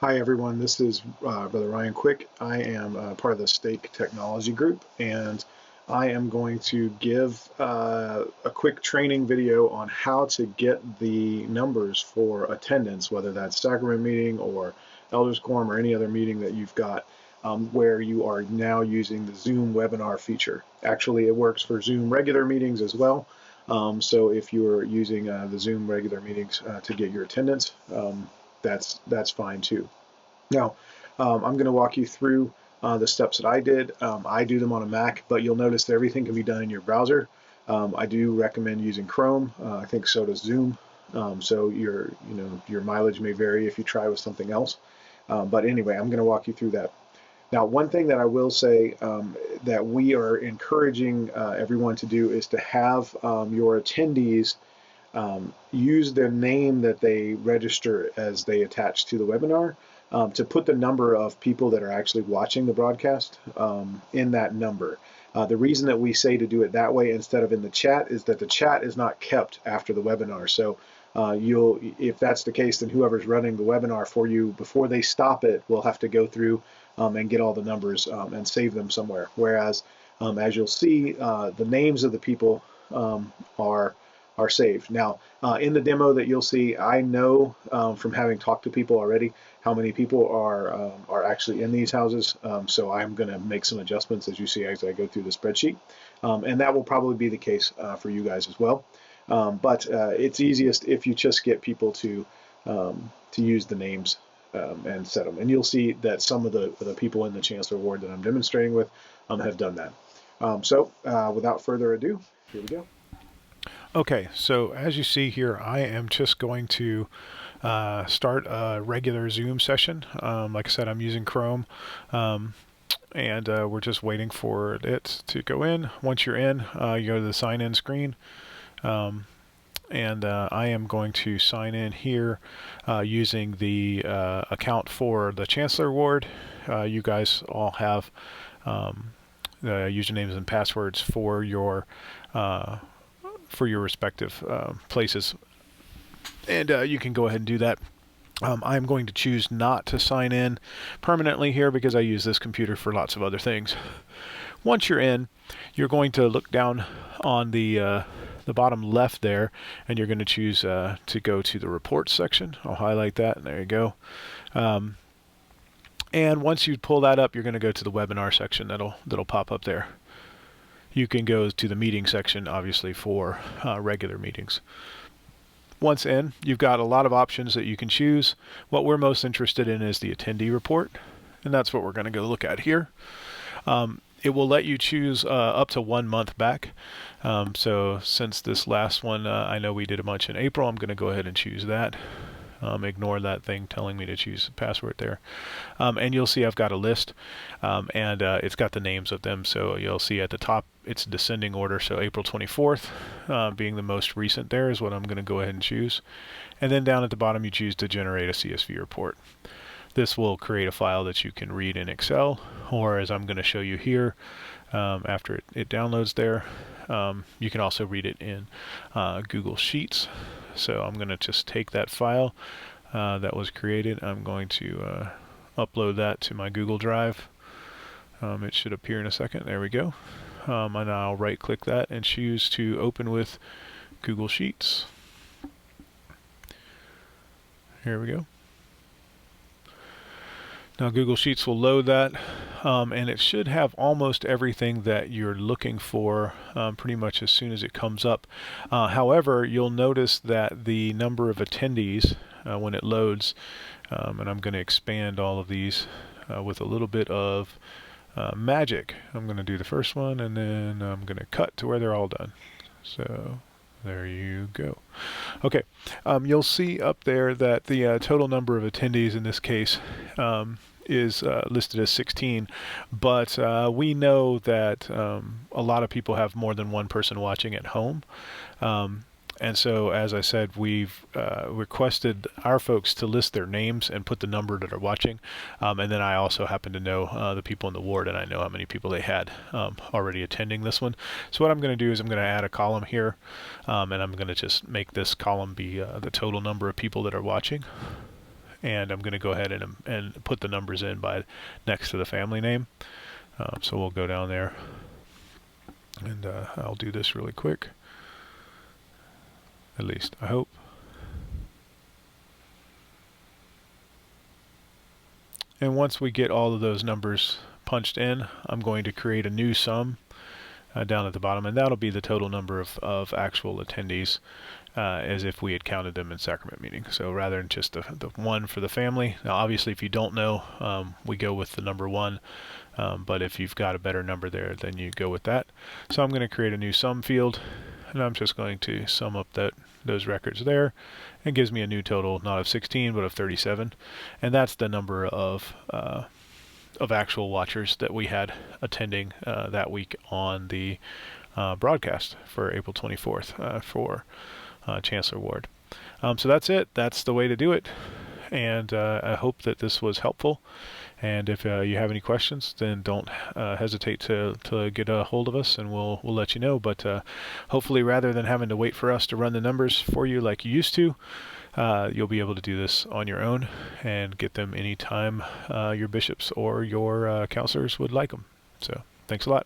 Hi everyone, this is Brother Ryan Quick. I am part of the Stake Technology Group, and I am going to give a quick training video on how to get the numbers for attendance, whether that's sacrament meeting or elders quorum or any other meeting that you've got where you are now using the Zoom webinar feature. Actually, it works for Zoom regular meetings as well. So if you're using the Zoom regular meetings to get your attendance, that's fine too. Now, I'm going to walk you through the steps that I did. I do them on a Mac, but you'll notice that everything can be done in your browser. I do recommend using Chrome. I think so does Zoom. So your mileage may vary if you try with something else. But anyway, I'm going to walk you through that. Now, one thing that I will say that we are encouraging everyone to do is to have your attendees use their name that they register as they attach to the webinar to put the number of people that are actually watching the broadcast in that number. The reason that we say to do it that way instead of in the chat is that the chat is not kept after the webinar. So if that's the case, then whoever's running the webinar for you, before they stop it, will have to go through and get all the numbers and save them somewhere. Whereas, as you'll see, the names of the people are saved. Now, in the demo that you'll see, I know from having talked to people already how many people are actually in these houses. So I'm going to make some adjustments as you see as I go through the spreadsheet. And that will probably be the case for you guys as well. But it's easiest if you just get people to use the names and set them. And you'll see that some of the people in the Chancellor Ward that I'm demonstrating with have done that. So without further ado, here we go. Okay, so as you see here, I am just going to start a regular Zoom session. Like I said, I'm using Chrome, and we're just waiting for it to go in. Once you're in, you go to the sign-in screen, and I am going to sign in here using the account for the Chancellor Ward. You guys all have usernames and passwords for your respective places, and you can go ahead and do that. I'm going to choose not to sign in permanently here because I use this computer for lots of other things. Once you're in, you're going to look down on the bottom left there, and you're going to choose to go to the reports section. I'll highlight that, and there you go. And once you pull that up, you're going to go to the webinar section that'll pop up there. You can go to the meeting section, obviously, for regular meetings. Once in, you've got a lot of options that you can choose. What we're most interested in is the attendee report, and that's what we're going to go look at here. It will let you choose up to 1 month back. So since this last one, I know we did a bunch in April, I'm going to go ahead and choose that. Ignore that thing telling me to choose the password there. And you'll see I've got a list, and it's got the names of them. So you'll see at the top, it's descending order. So April 24th being the most recent there is what I'm going to go ahead and choose. And then down at the bottom, you choose to generate a CSV report. This will create a file that you can read in Excel, or as I'm going to show you here, after it downloads there, you can also read it in Google Sheets. So I'm going to just take that file that was created. I'm going to upload that to my Google Drive. It should appear in a second. There we go. And I'll right-click that and choose to open with Google Sheets. Here we go. Now Google Sheets will load that, and it should have almost everything that you're looking for pretty much as soon as it comes up. However, you'll notice that the number of attendees when it loads, and I'm going to expand all of these with a little bit of magic. I'm going to do the first one, and then I'm going to cut to where they're all done. So there you go. Okay, you'll see up there that the total number of attendees in this case is listed as 16, but we know that a lot of people have more than one person watching at home. And so, as I said, we've requested our folks to list their names and put the number that are watching. And then I also happen to know the people in the ward, and I know how many people they had already attending this one. So what I'm going to do is I'm going to add a column here, and I'm going to just make this column be the total number of people that are watching. and I'm going to go ahead and put the numbers in by next to the family name. So we'll go down there, and I'll do this really quick. At least I hope. And once we get all of those numbers punched in, I'm going to create a new sum down at the bottom, and that'll be the total number of actual attendees as if we had counted them in sacrament meeting. So rather than just the one for the family. Now obviously if you don't know, we go with the number 1, but if you've got a better number there, then you go with that. So I'm going to create a new sum field, and I'm just going to sum up those records there. It gives me a new total, not of 16, but of 37, and that's the number of actual watchers that we had attending that week on the broadcast for April 24th for Chancellor Ward. So that's it. That's the way to do it, and I hope that this was helpful. And if you have any questions, then don't hesitate to get a hold of us, and we'll let you know. But hopefully, rather than having to wait for us to run the numbers for you like you used to, you'll be able to do this on your own and get them anytime your bishops or your counselors would like them. So thanks a lot.